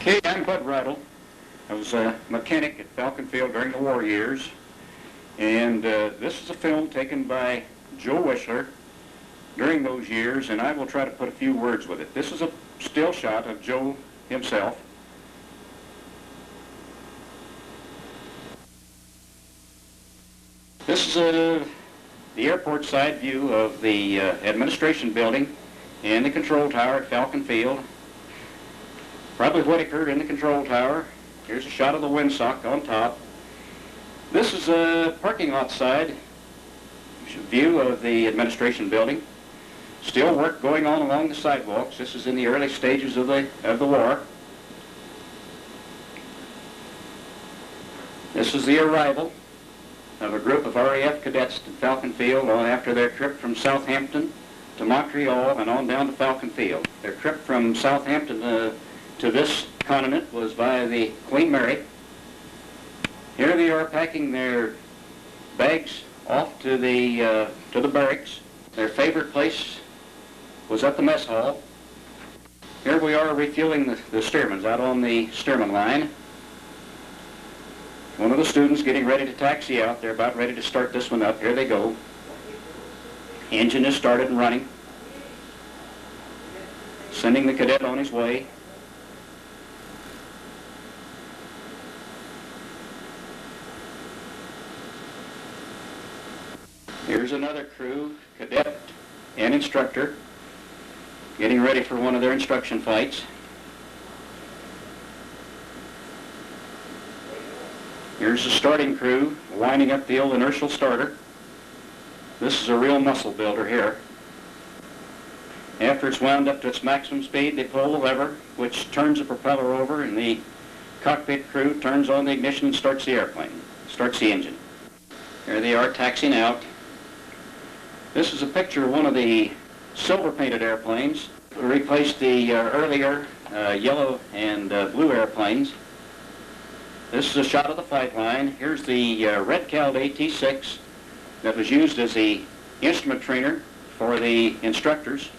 Okay, I'm Bud Rattle. I was a mechanic at Falcon Field during the war years, and this is a film taken by Joe Wischler during those years, and I will try to put a few words with it. This is a still shot of Joe himself. This is the airport side view of the administration building and the control tower at Falcon Field. Probably what occurred in the control tower. Here's a shot of the windsock on top. This is a parking lot side view of the administration building. Still work going on along the sidewalks. This is in the early stages of the war. This is the arrival of a group of RAF cadets to Falcon Field after their trip from Southampton to Montreal and on down to Falcon Field. Their trip from Southampton to this continent was via the Queen Mary. Here they are packing their bags off to the barracks. Their favorite place was at the mess hall. Here we are refueling the Stearmans out on the Stearman line. One of the students getting ready to taxi out. They're about ready to start this one up. Here they go. Engine is started and running. Sending the cadet on his way. Here's another crew, cadet and instructor, getting ready for one of their instruction flights. Here's the starting crew winding up the old inertial starter. This is a real muscle builder here. After it's wound up to its maximum speed, they pull the lever, which turns the propeller over, and the cockpit crew turns on the ignition and starts the airplane, starts the engine. Here they are taxiing out. This is a picture of one of the silver-painted airplanes. We replaced the earlier yellow and blue airplanes. This is a shot of the flight line. Here's the red-cowled AT-6 that was used as the instrument trainer for the instructors.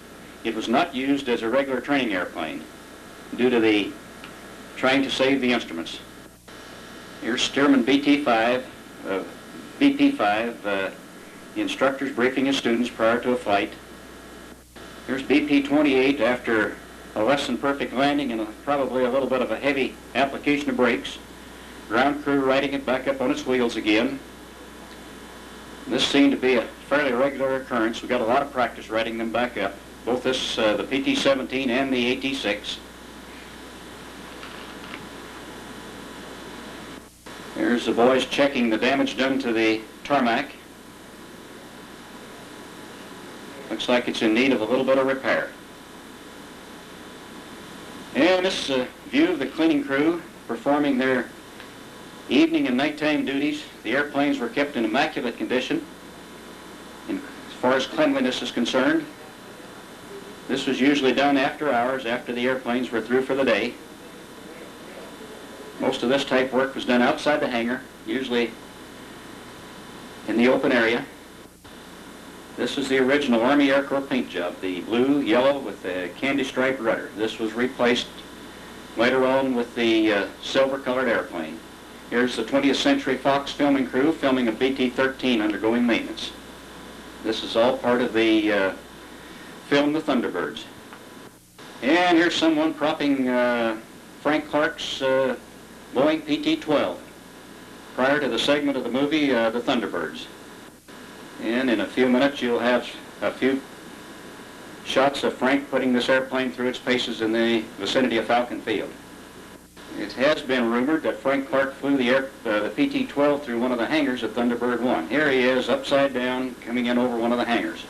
It was not used as a regular training airplane due to the trying to save the instruments. Here's Stearman BP-5, the instructors briefing his students prior to a flight. Here's BP-28 after a less than perfect landing and probably a little bit of a heavy application of brakes. Ground crew riding it back up on its wheels again. This seemed to be a fairly regular occurrence. We got a lot of practice riding them back up, both the PT-17 and the AT-6. There's the boys checking the damage done to the tarmac. Looks like it's in need of a little bit of repair. And this is a view of the cleaning crew performing their evening and nighttime duties. The airplanes were kept in immaculate condition as far as cleanliness is concerned. This was usually done after hours, after the airplanes were through for the day. Most of this type work was done outside the hangar, usually in the open area. This is the original Army Air Corps paint job, the blue, yellow with the candy-striped rudder. This was replaced later on with the silver-colored airplane. Here's the 20th Century Fox filming crew filming a BT-13 undergoing maintenance. This is all part of the film The Thunderbirds. And here's someone propping Frank Clark's Boeing PT-12 prior to the segment of the movie The Thunderbirds. And in a few minutes you'll have a few shots of Frank putting this airplane through its paces in the vicinity of Falcon Field. It has been rumored that Frank Clark flew the PT-12 through one of the hangars at Thunderbird 1. Here he is, upside down, coming in over one of the hangars.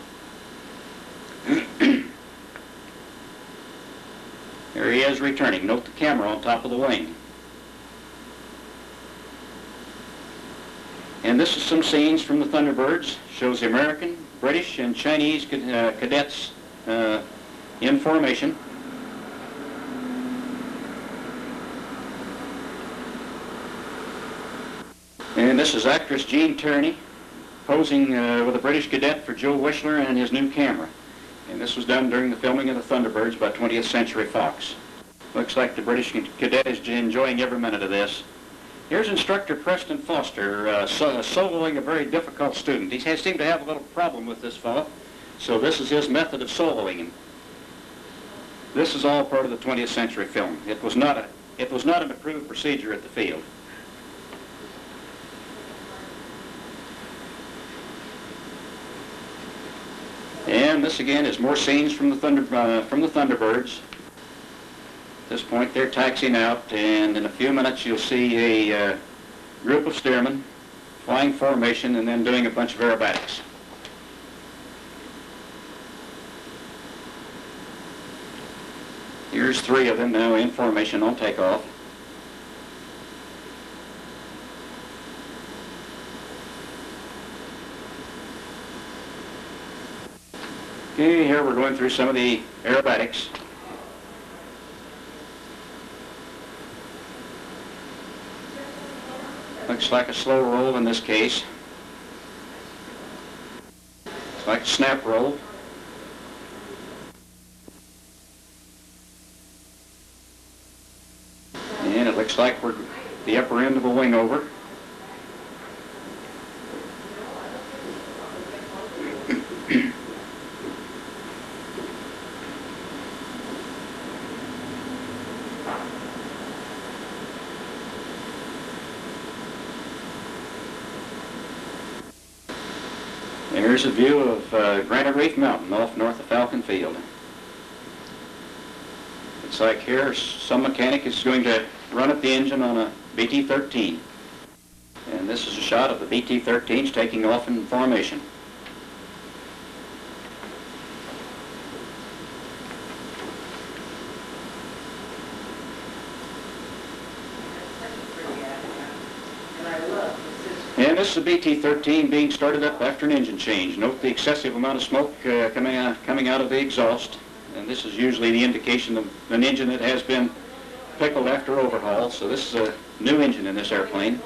Here he is returning. Note the camera on top of the wing. And this is some scenes from the Thunderbirds. Shows the American, British, and Chinese cadets in formation. And this is actress Jean Tierney posing with a British cadet for Joe Wischler and his new camera. And this was done during the filming of The Thunderbirds by 20th Century Fox. Looks like the British cadet is enjoying every minute of this. Here's instructor Preston Foster, soloing a very difficult student. He seemed to have a little problem with this fellow, so this is his method of soloing him. This is all part of the 20th century film. It was not an approved procedure at the field. And this again is more scenes from the Thunderbirds. At this point they're taxiing out, and in a few minutes you'll see a group of steermen flying formation and then doing a bunch of aerobatics. Here's 3 of them now in formation on takeoff. Okay, here we're going through some of the aerobatics. Looks like a slow roll in this case. It's like a snap roll. And it looks like we're the upper end of a wing over. Here's a view of Granite Reef Mountain off north of Falcon Field. It's like here some mechanic is going to run up the engine on a BT-13. And this is a shot of the BT-13s taking off in formation. And this is a BT-13 being started up after an engine change. Note the excessive amount of smoke coming out of the exhaust. And this is usually the indication of an engine that has been pickled after overhaul. So this is a new engine in this airplane.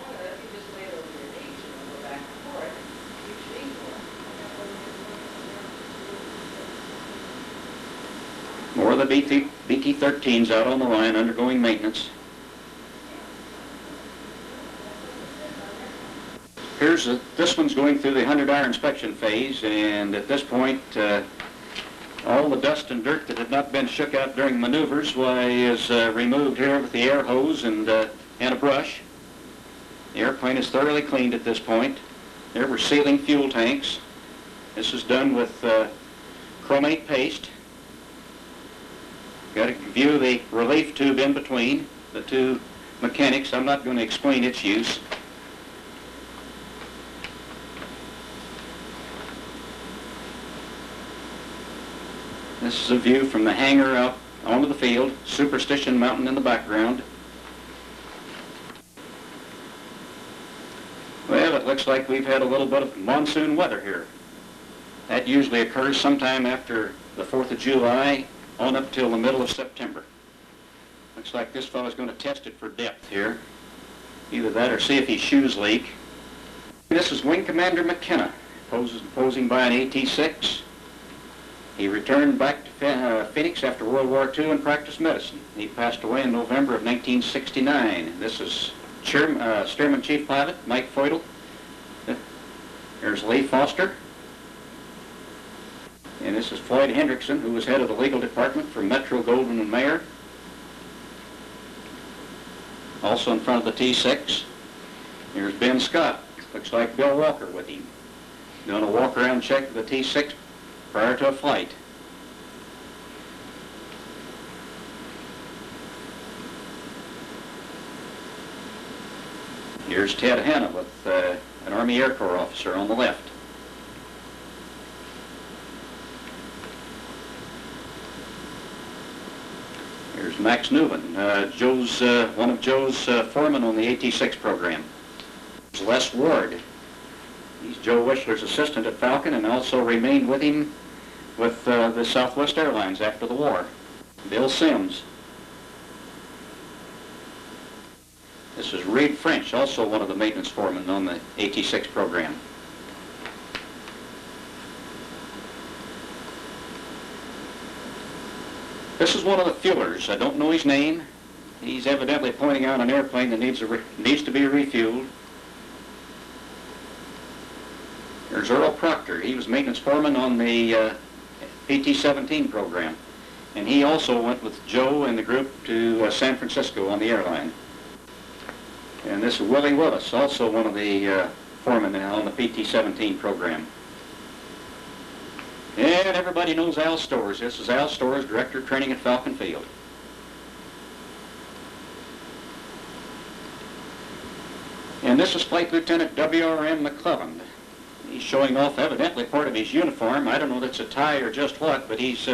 More of the BT-13s out on the line undergoing maintenance. This one's going through the 100-hour inspection phase, and at this point all the dust and dirt that had not been shook out during maneuvers is removed here with the air hose and a brush. The airplane is thoroughly cleaned at this point. There we're sealing fuel tanks. This is done with chromate paste. Got to view the relief tube in between the 2 mechanics. I'm not going to explain its use. This is a view from the hangar out onto the field, Superstition Mountain in the background. Well, it looks like we've had a little bit of monsoon weather here. That usually occurs sometime after the 4th of July on up till the middle of September. Looks like this fellow's going to test it for depth here. Either that or see if his shoes leak. This is Wing Commander McKenna, posing by an AT-6. He returned back to Phoenix after World War II and practiced medicine. He passed away in November of 1969. This is Steerman Chief Pilot Mike Feudal. There's Lee Foster. And this is Floyd Hendrickson, who was head of the legal department for Metro Goldwyn and Mayer. Also in front of the T-6. Here's Ben Scott. Looks like Bill Walker with him. Doing a walk-around check of the T-6 prior to a flight. Here's Ted Hanna with an Army Air Corps officer on the left. Here's Max Newman, one of Joe's foremen on the AT-6 program. There's Les Ward. He's Joe Wischler's assistant at Falcon and also remained with him with the Southwest Airlines after the war. Bill Sims. This is Reed French, also one of the maintenance foremen on the AT-6 program. This is one of the fuelers. I don't know his name. He's evidently pointing out an airplane that needs to be refueled. There's Earl Proctor. He was maintenance foreman on the PT-17 program. And he also went with Joe and the group to San Francisco on the airline. And this is Willie Willis, also one of the foremen on the PT-17 program. And everybody knows Al Storrs. This is Al Storrs, Director of Training at Falcon Field. And this is Flight Lieutenant W.R.M. McClelland. He's showing off evidently part of his uniform. I don't know if it's a tie or just what, but he's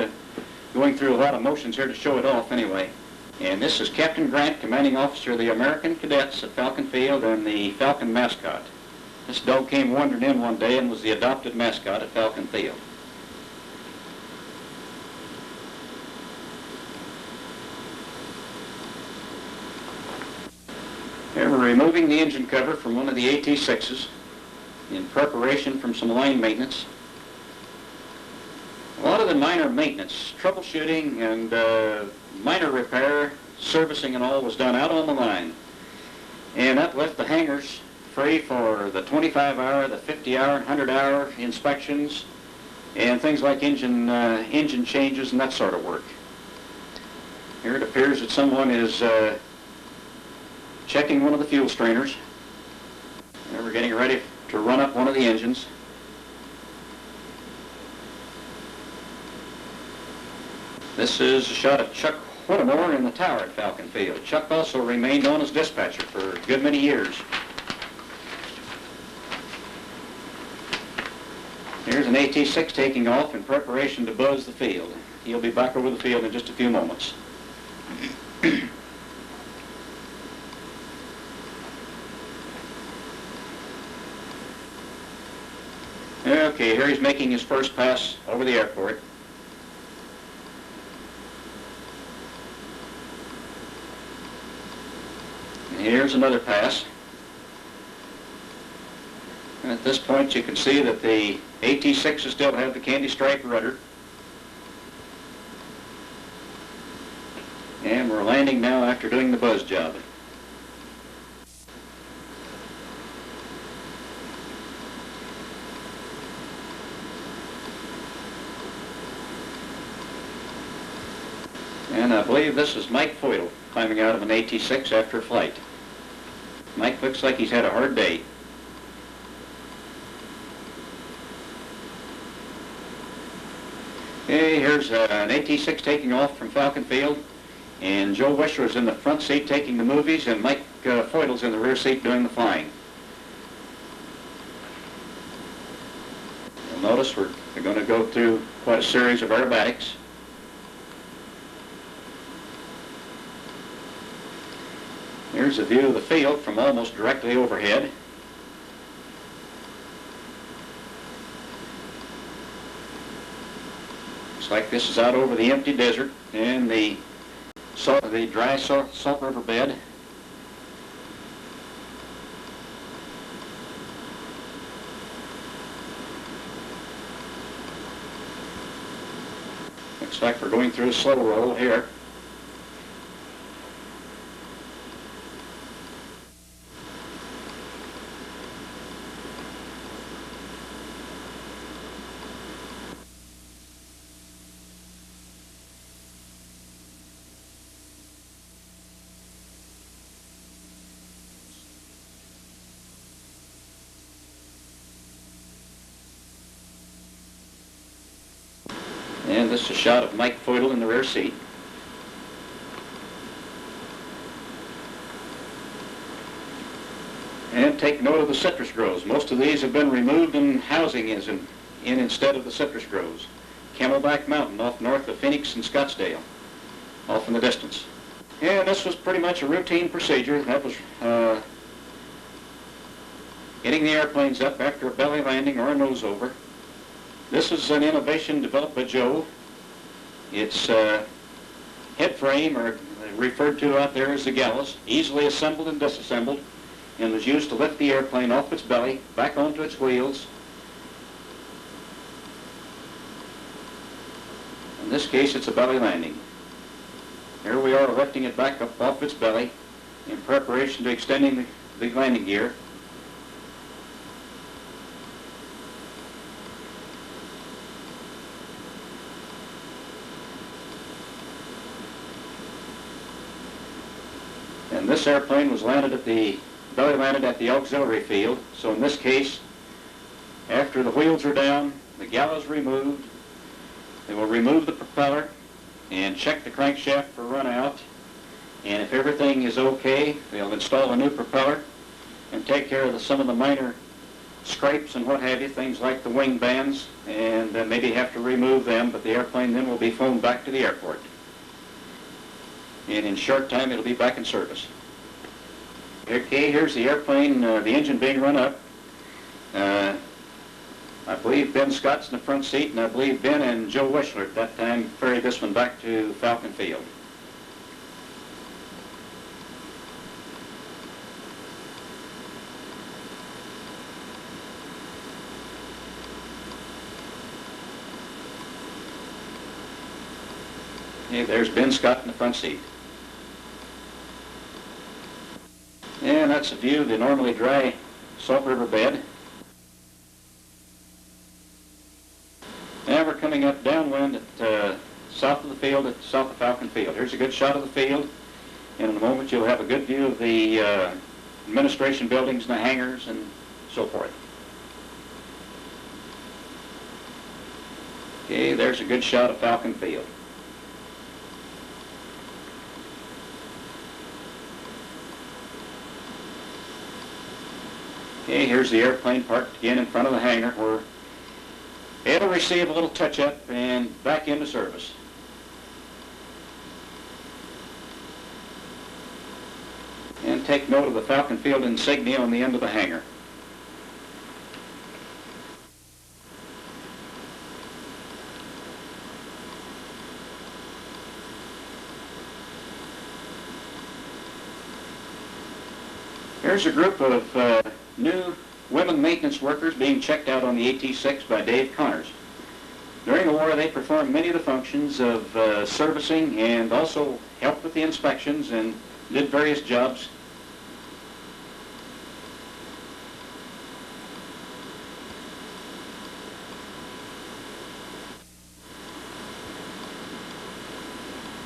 going through a lot of motions here to show it off anyway. And this is Captain Grant, Commanding Officer of the American Cadets at Falcon Field and the Falcon mascot. This dog came wandering in one day and was the adopted mascot at Falcon Field. Here we're removing the engine cover from one of the AT-6s in preparation for some line maintenance. A lot of the minor maintenance, troubleshooting and minor repair, servicing and all was done out on the line. And that left the hangars free for the 25-hour, the 50-hour, and 100-hour inspections and things like engine changes and that sort of work. Here it appears that someone is checking one of the fuel strainers. And we're getting ready to run up one of the engines. This is a shot of Chuck Whittemore in the tower at Falcon Field. Chuck also remained on as dispatcher for a good many years. Here's an AT-6 taking off in preparation to buzz the field. He'll be back over the field in just a few moments. Okay, here he's making his first pass over the airport. And here's another pass. And at this point you can see that the AT-6s still have the candy stripe rudder. And we're landing now after doing the buzz job. And I believe this is Mike Foytle climbing out of an AT-6 after a flight. Mike looks like he's had a hard day. Okay, here's an AT-6 taking off from Falcon Field, and Joe Wischler is in the front seat taking the movies, and Mike Foytle's in the rear seat doing the flying. You'll notice we're going to go through quite a series of aerobatics. Here's a view of the field from almost directly overhead. Looks like this is out over the empty desert and the dry salt river bed. Looks like we're going through a slow roll here. And this is a shot of Mike Foytle in the rear seat. And take note of the citrus groves. Most of these have been removed and housing is in instead of the citrus groves. Camelback Mountain off north of Phoenix and Scottsdale, off in the distance. And this was pretty much a routine procedure. That was getting the airplanes up after a belly landing or a nose over. This is an innovation developed by Joe. Its head frame, or referred to out there as the gallows, easily assembled and disassembled, and was used to lift the airplane off its belly, back onto its wheels. In this case, it's a belly landing. Here we are lifting it back up off its belly in preparation to extending the landing gear. And this airplane was belly landed at the auxiliary field. So in this case, after the wheels are down, the gallows removed, they will remove the propeller and check the crankshaft for run out. And if everything is okay, they'll install a new propeller and take care of some of the minor scrapes and what have you, things like the wing bands, and maybe have to remove them, but the airplane then will be flown back to the airport. And in short time, it'll be back in service. Okay, here's the airplane, the engine being run up. I believe Ben Scott's in the front seat, and I believe Ben and Joe Wischler at that time ferried this one back to Falcon Field. Okay, there's Ben Scott in the front seat. And that's a view of the normally dry Salt River bed. And we're coming up downwind at south of the field, south of Falcon Field. Here's a good shot of the field. And in a moment you'll have a good view of the administration buildings and the hangars and so forth. Okay, there's a good shot of Falcon Field. Okay, here's the airplane parked again in front of the hangar where it'll receive a little touch-up and back into service. And take note of the Falcon Field insignia on the end of the hangar. Here's a group of new women maintenance workers being checked out on the AT-6 by Dave Connors. During the war, they performed many of the functions of servicing and also helped with the inspections and did various jobs.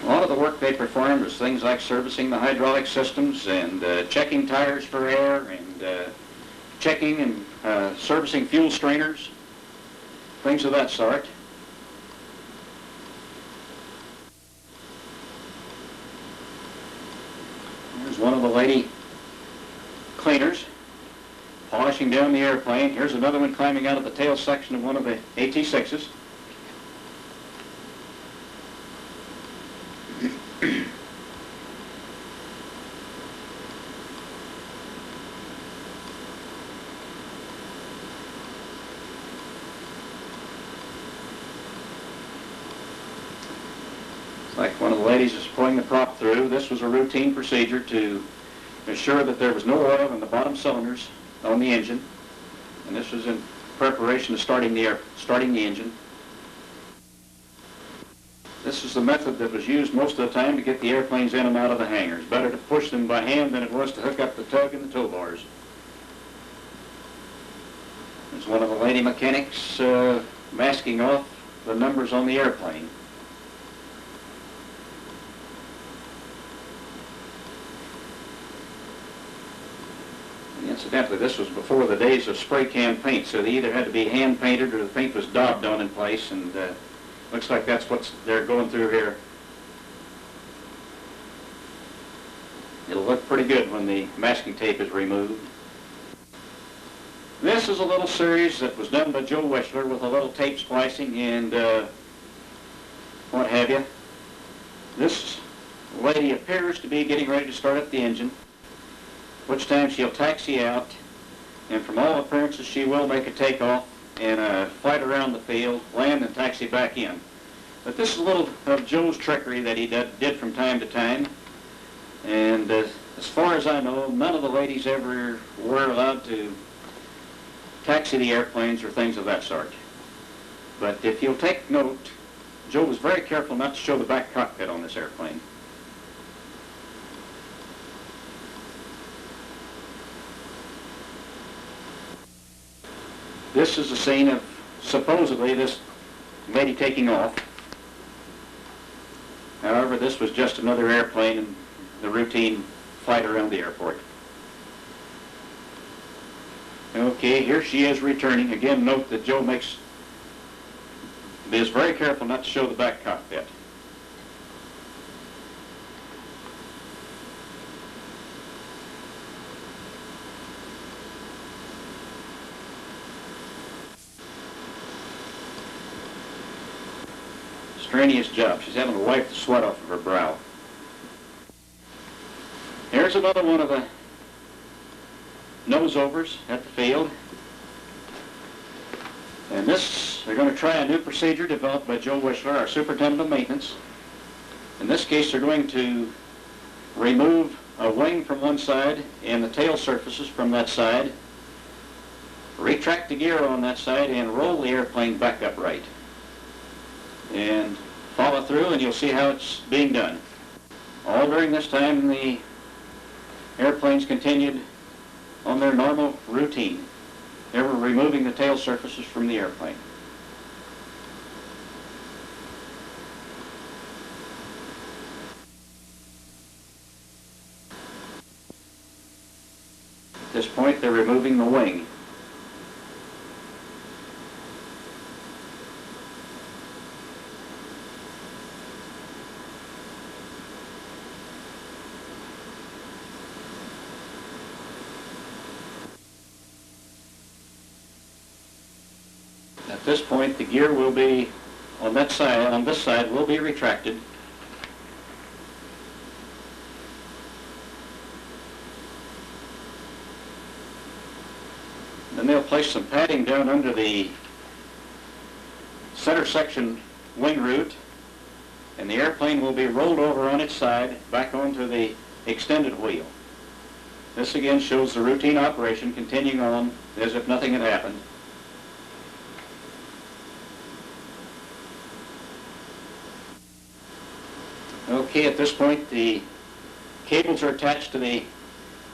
A lot of the work they performed was things like servicing the hydraulic systems and checking tires for air and checking and servicing fuel strainers, things of that sort. Here's one of the lady cleaners polishing down the airplane. Here's another one climbing out of the tail section of one of the AT-6s. Like one of the ladies is pulling the prop through. This was a routine procedure to ensure that there was no oil in the bottom cylinders on the engine. And this was in preparation of starting the engine. This is the method that was used most of the time to get the airplanes in and out of the hangars. Better to push them by hand than it was to hook up the tug and the tow bars. There's one of the lady mechanics masking off the numbers on the airplane. Incidentally, this was before the days of spray can paint, so they either had to be hand painted or the paint was daubed on in place, and looks like that's what they're going through here. It'll look pretty good when the masking tape is removed. This is a little series that was done by Joe Wischler with a little tape splicing and what have you. This lady appears to be getting ready to start up the engine, which time she'll taxi out, and from all appearances she will make a takeoff and flight around the field, land and taxi back in. But this is a little of Joe's trickery that he did from time to time, and as far as I know, none of the ladies ever were allowed to taxi the airplanes or things of that sort. But if you'll take note, Joe was very careful not to show the back cockpit on this airplane. This is the scene of supposedly this lady taking off. However, this was just another airplane in the routine flight around the airport. Okay, here she is returning. Again, note that Joe is very careful not to show the back cockpit. Strenuous job. She's having to wipe the sweat off of her brow. Here's another one of the nose-overs at the field. And this, they're going to try a new procedure developed by Joe Wischler, our superintendent of maintenance. In this case, they're going to remove a wing from one side and the tail surfaces from that side, retract the gear on that side, and roll the airplane back upright. And follow through, and you'll see how it's being done. All during this time, the airplanes continued on their normal routine. They were removing the tail surfaces from the airplane. At this point, they're removing the wing. At this point, the gear will be on this side will be retracted. Then they'll place some padding down under the center section wing root, and the airplane will be rolled over on its side back onto the extended wheel. This again shows the routine operation continuing on as if nothing had happened. Okay, at this point, the cables are attached to the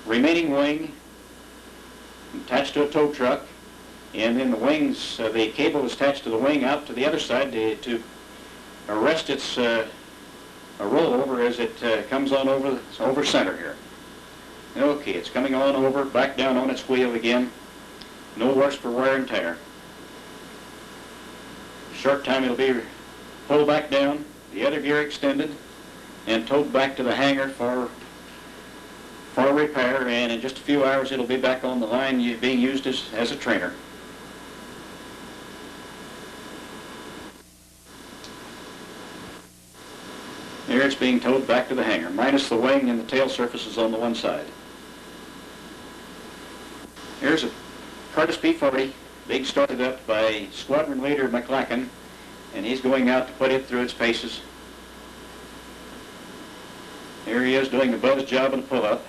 remaining wing, attached to a tow truck, and then the wings, the cable is attached to the wing out to the other side to arrest its rollover as it comes on over center here. Okay, it's coming on over, back down on its wheel again. No worse for wear and tear. In a short time it'll be pulled back down, the other gear extended, and towed back to the hangar for repair, and in just a few hours it'll be back on the line being used as a trainer. Here it's being towed back to the hangar, minus the wing and the tail surfaces on the one side. Here's a Curtiss P-40, being started up by Squadron Leader McLaughlin, and he's going out to put it through its paces. Here he is doing the buzz job and pull-up.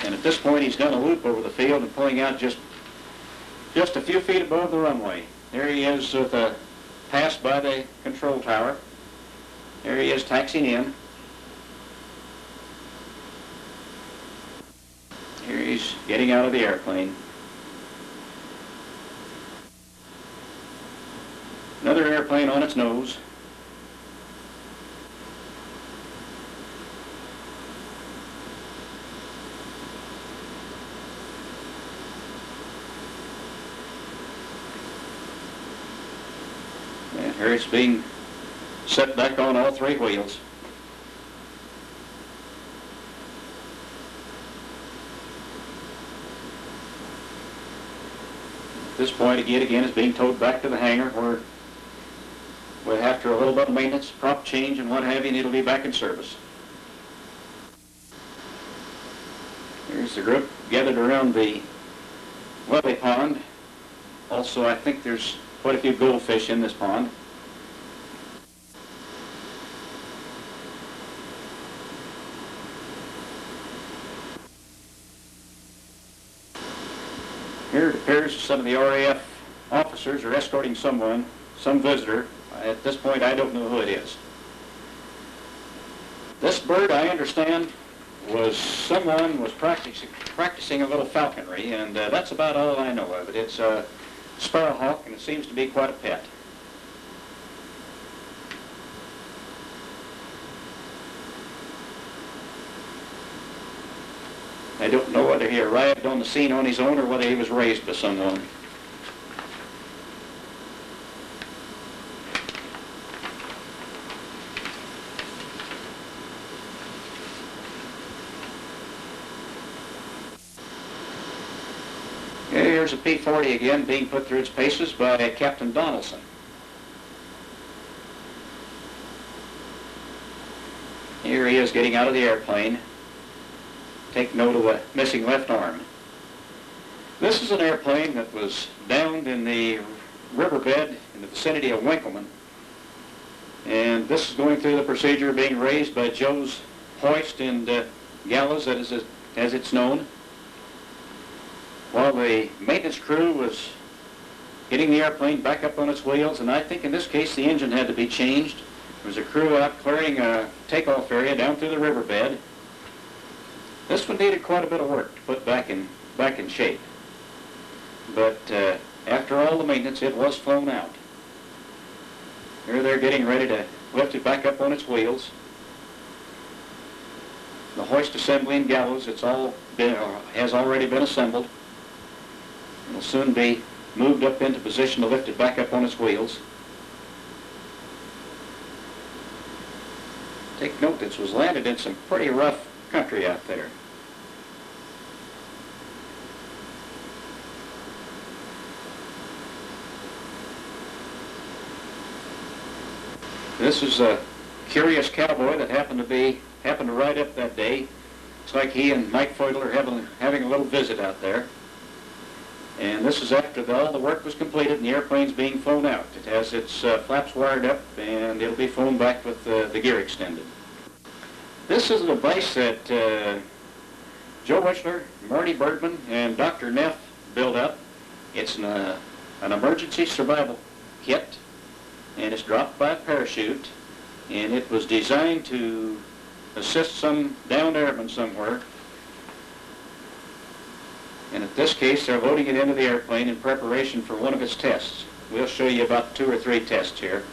And at this point he's done a loop over the field and pulling out just a few feet above the runway. There he is with a pass by the control tower. There he is taxiing in. Here he's getting out of the airplane. Another airplane on its nose. And here it's being set back on all three wheels. At this point again it's being towed back to the hangar where after a little bit of maintenance, prop change and what have you, and it'll be back in service. Here's the group gathered around the lily pond. Also, I think there's quite a few goldfish in this pond. Here it appears some of the RAF officers are escorting some visitor. At this point, I don't know who it is. This bird, I understand, someone was practicing a little falconry, and that's about all I know of it. It's a sparrowhawk, and it seems to be quite a pet. I don't know whether he arrived on the scene on his own or whether he was raised by someone. Here's a P-40 again being put through its paces by Captain Donaldson. Here he is getting out of the airplane. Take note of the missing left arm. This is an airplane that was downed in the riverbed in the vicinity of Winkleman. And this is going through the procedure of being raised by Joe's hoist and gallows, as it's known, while the maintenance crew was getting the airplane back up on its wheels. And I think in this case the engine had to be changed. There was a crew out clearing a takeoff area down through the riverbed. This one needed quite a bit of work to put back in shape. But after all the maintenance, it was flown out. Here they're getting ready to lift it back up on its wheels. The hoist assembly and gallows, has already been assembled. It will soon be moved up into position to lift it back up on its wheels. Take note, this was landed in some pretty rough country out there. This is a curious cowboy that happened to ride up that day. It's like he and Mike Feudel are having a little visit out there. And this is after all the work was completed and the airplane's being flown out. It has its flaps wired up, and it'll be flown back with the gear extended. This is a device that Joe Wischler, Marty Bergman, and Dr. Neff built up. It's an emergency survival kit, and it's dropped by a parachute, and it was designed to assist some downed airmen somewhere. And in this case, they're loading it into the airplane in preparation for one of its tests. We'll show you about 2 or 3 tests here.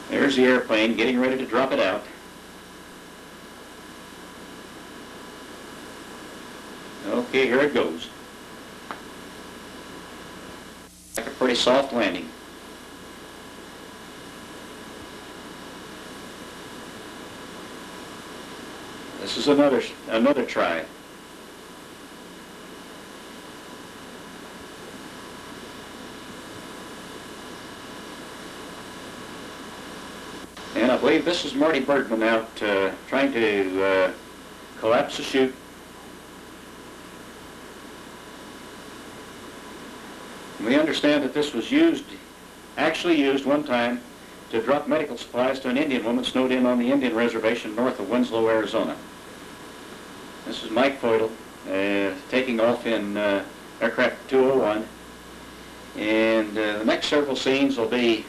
There's the airplane getting ready to drop it out. Okay, here it goes. Like a pretty soft landing. This is another try. And I believe this is Marty Bergman out trying to collapse the chute. We understand that this was actually used one time to drop medical supplies to an Indian woman snowed in on the Indian reservation north of Winslow, Arizona. This is Mike Feudel taking off in aircraft 201. And the next several scenes will be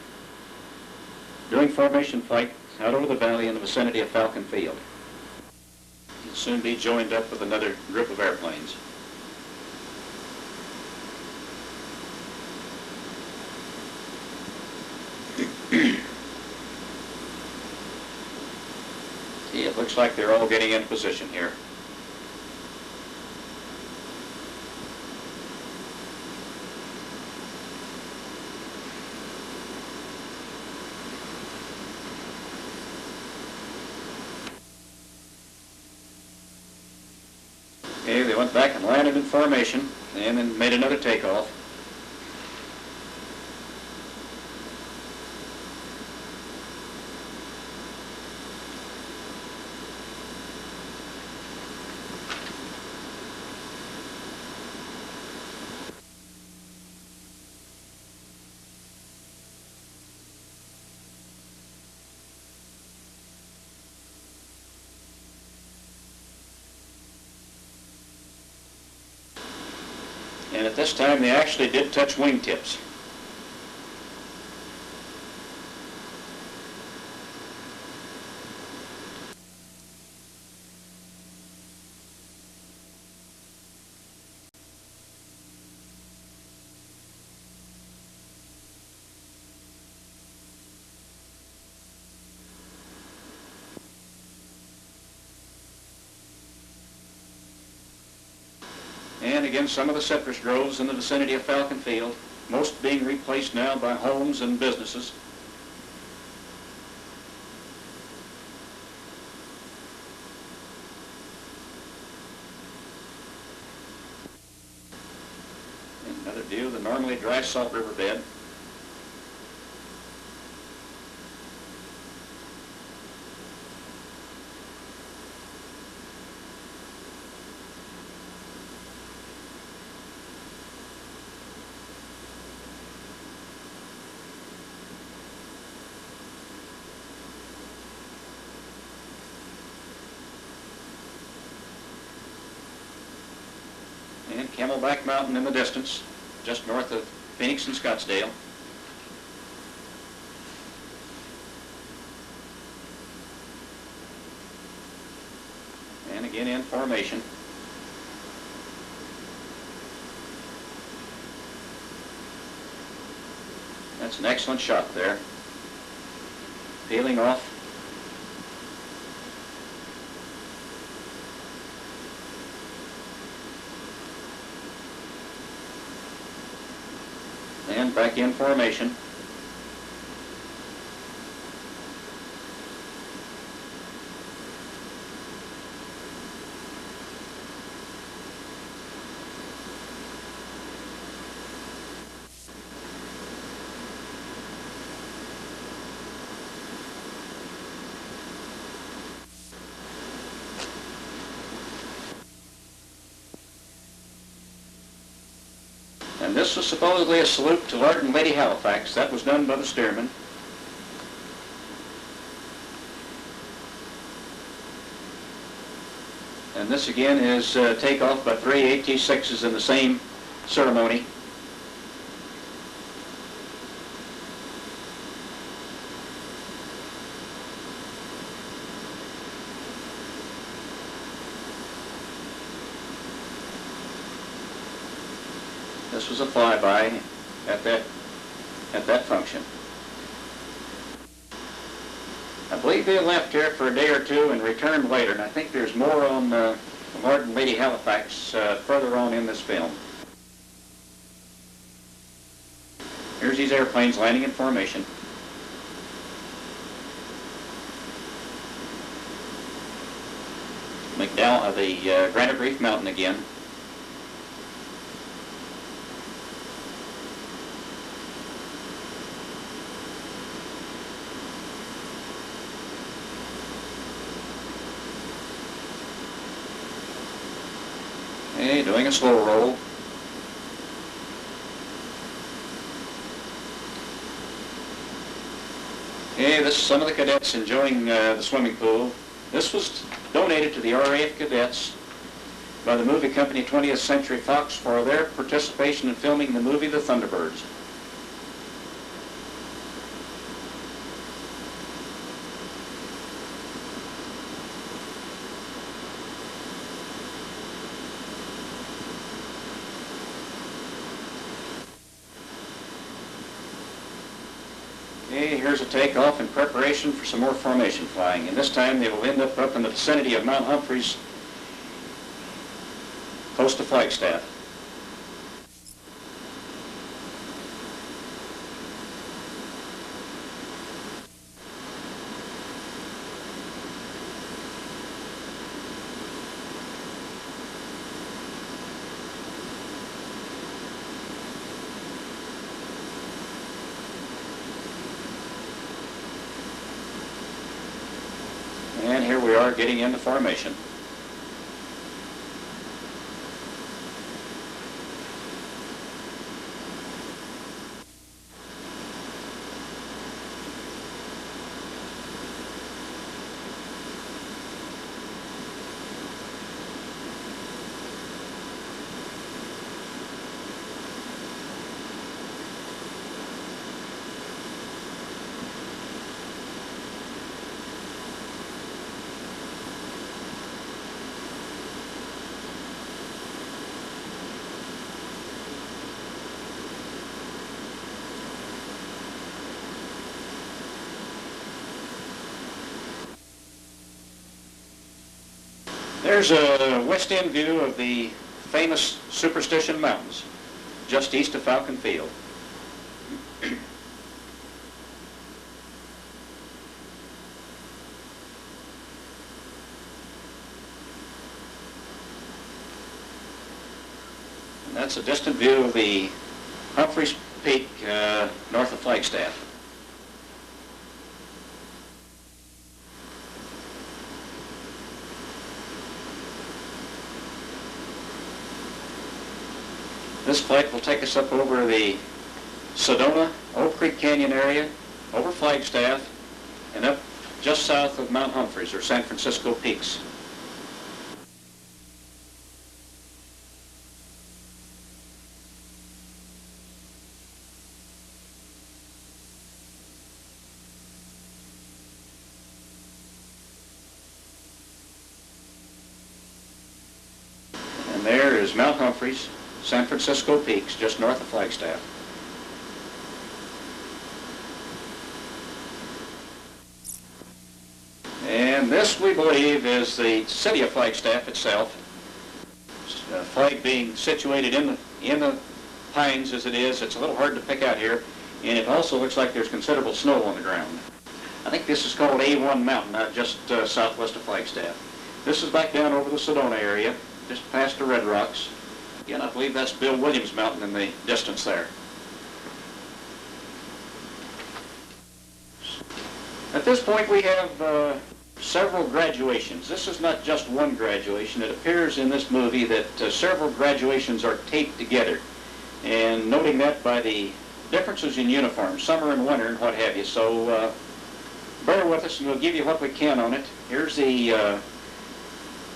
doing formation flight out over the valley in the vicinity of Falcon Field. He'll soon be joined up with another group of airplanes. See, it looks like they're all getting in position here. Okay, they went back and landed in formation and then made another takeoff. And at this time, they actually did touch wingtips. and again some of the citrus groves in the vicinity of Falcon Field, most being replaced now by homes and businesses. And another view of the normally dry salt riverbed. And Camelback Mountain in the distance, just north of Phoenix and Scottsdale. And again in formation. That's an excellent shot there. Peeling off. And back in formation. And this was supposedly a salute to Lord and Lady Halifax. That was done by the steersman. And this again is takeoff by 3 AT-6s in the same ceremony. This was a flyby at that function. I believe they left here for a day or two and returned later, and I think there's more on the Lord and Lady Halifax further on in this film. Here's these airplanes landing in formation. McDowell, the Granite Reef Mountain again. Okay, doing a slow roll. Okay, this is some of the cadets enjoying the swimming pool. This was donated to the RAF cadets by the movie company 20th Century Fox for their participation in filming the movie The Thunderbirds. Okay, here's a takeoff in preparation for some more formation flying, and this time they will end up in the vicinity of Mount Humphreys, close to Flagstaff. And here we are getting into formation. There's a west end view of the famous Superstition Mountains, just east of Falcon Field. And that's a distant view of the Humphreys Peak north of Flagstaff. This flight will take us up over the Sedona, Oak Creek Canyon area, over Flagstaff, and up just south of Mount Humphreys, or San Francisco Peaks. And there is Mount Humphreys, San Francisco Peaks, just north of Flagstaff. And this, we believe, is the city of Flagstaff itself. Flag being situated in the pines as it is, it's a little hard to pick out here, and it also looks like there's considerable snow on the ground. I think this is called A1 Mountain, just southwest of Flagstaff. This is back down over the Sedona area, just past the Red Rocks. Again, I believe that's Bill Williams Mountain in the distance there. At this point, we have several graduations. This is not just one graduation. It appears in this movie that several graduations are taped together, and noting that by the differences in uniform, summer and winter and what have you. So bear with us and we'll give you what we can on it. Here's the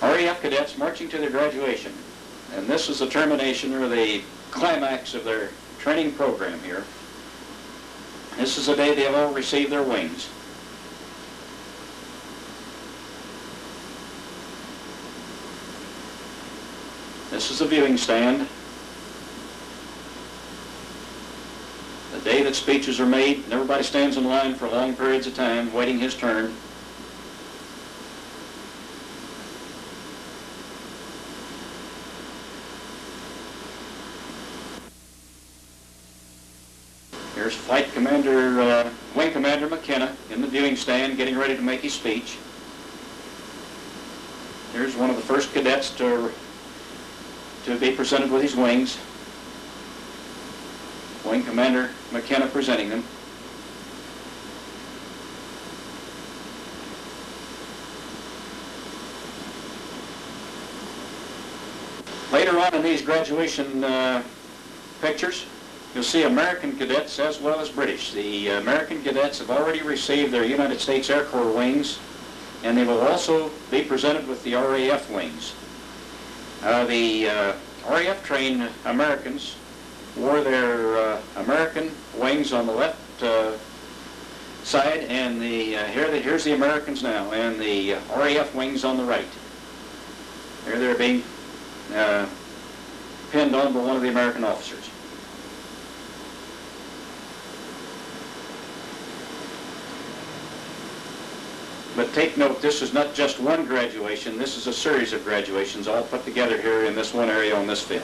RAF cadets marching to their graduation. And this is the termination, or the climax, of their training program here. This is the day they'll all receive their wings. This is the viewing stand. The day that speeches are made, and everybody stands in line for long periods of time, waiting his turn. Here's Flight Commander, Wing Commander McKenna in the viewing stand getting ready to make his speech. Here's one of the first cadets to be presented with his wings. Wing Commander McKenna presenting them. Later on in these graduation pictures, you'll see American cadets as well as British. The American cadets have already received their United States Air Corps wings, and they will also be presented with the RAF wings. The RAF trained Americans wore their American wings on the left side, and here's the Americans now, and the RAF wings on the right. Here they're being pinned on by one of the American officers. But take note, this is not just one graduation, this is a series of graduations all put together here in this one area on this film.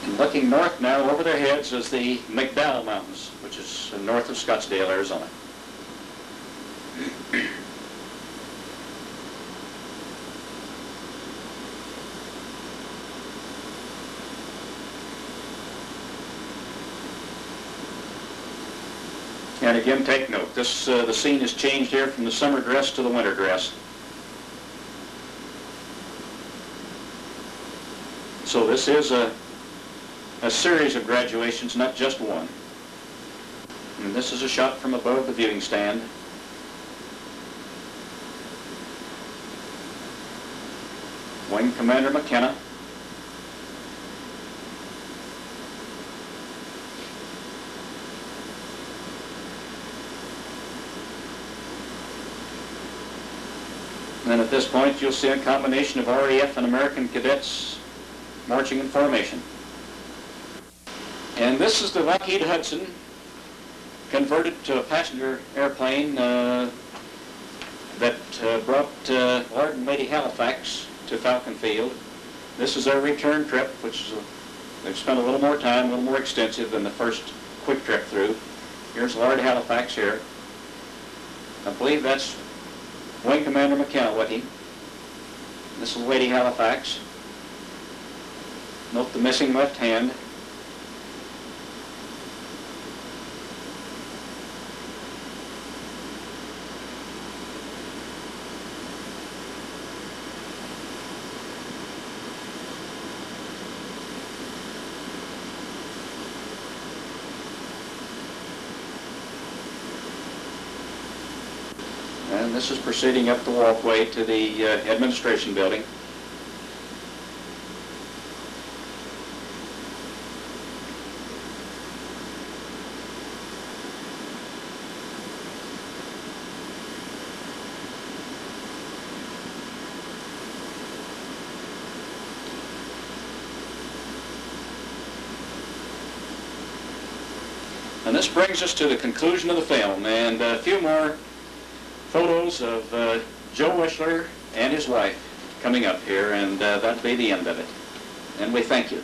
And looking north now, over their heads is the McDowell Mountains, which is north of Scottsdale, Arizona. And again, take note, this the scene has changed here from the summer dress to the winter dress. So this is a series of graduations, not just one. And this is a shot from above the viewing stand. Wing Commander McKenna. And then at this point, you'll see a combination of RAF and American cadets marching in formation. And this is the Lockheed Hudson converted to a passenger airplane that brought Lord and Lady Halifax to Falcon Field. This is their return trip, which is they've spent a little more time, a little more extensive than the first quick trip through. Here's Lord Halifax here. I believe that's Wing Commander McKenna Whitty. This is Lady Halifax. Note the missing left hand. And this is proceeding up the walkway to the administration building. And this brings us to the conclusion of the film, and a few more photos of Joe Wischler and his wife coming up here, and that'll be the end of it. And we thank you.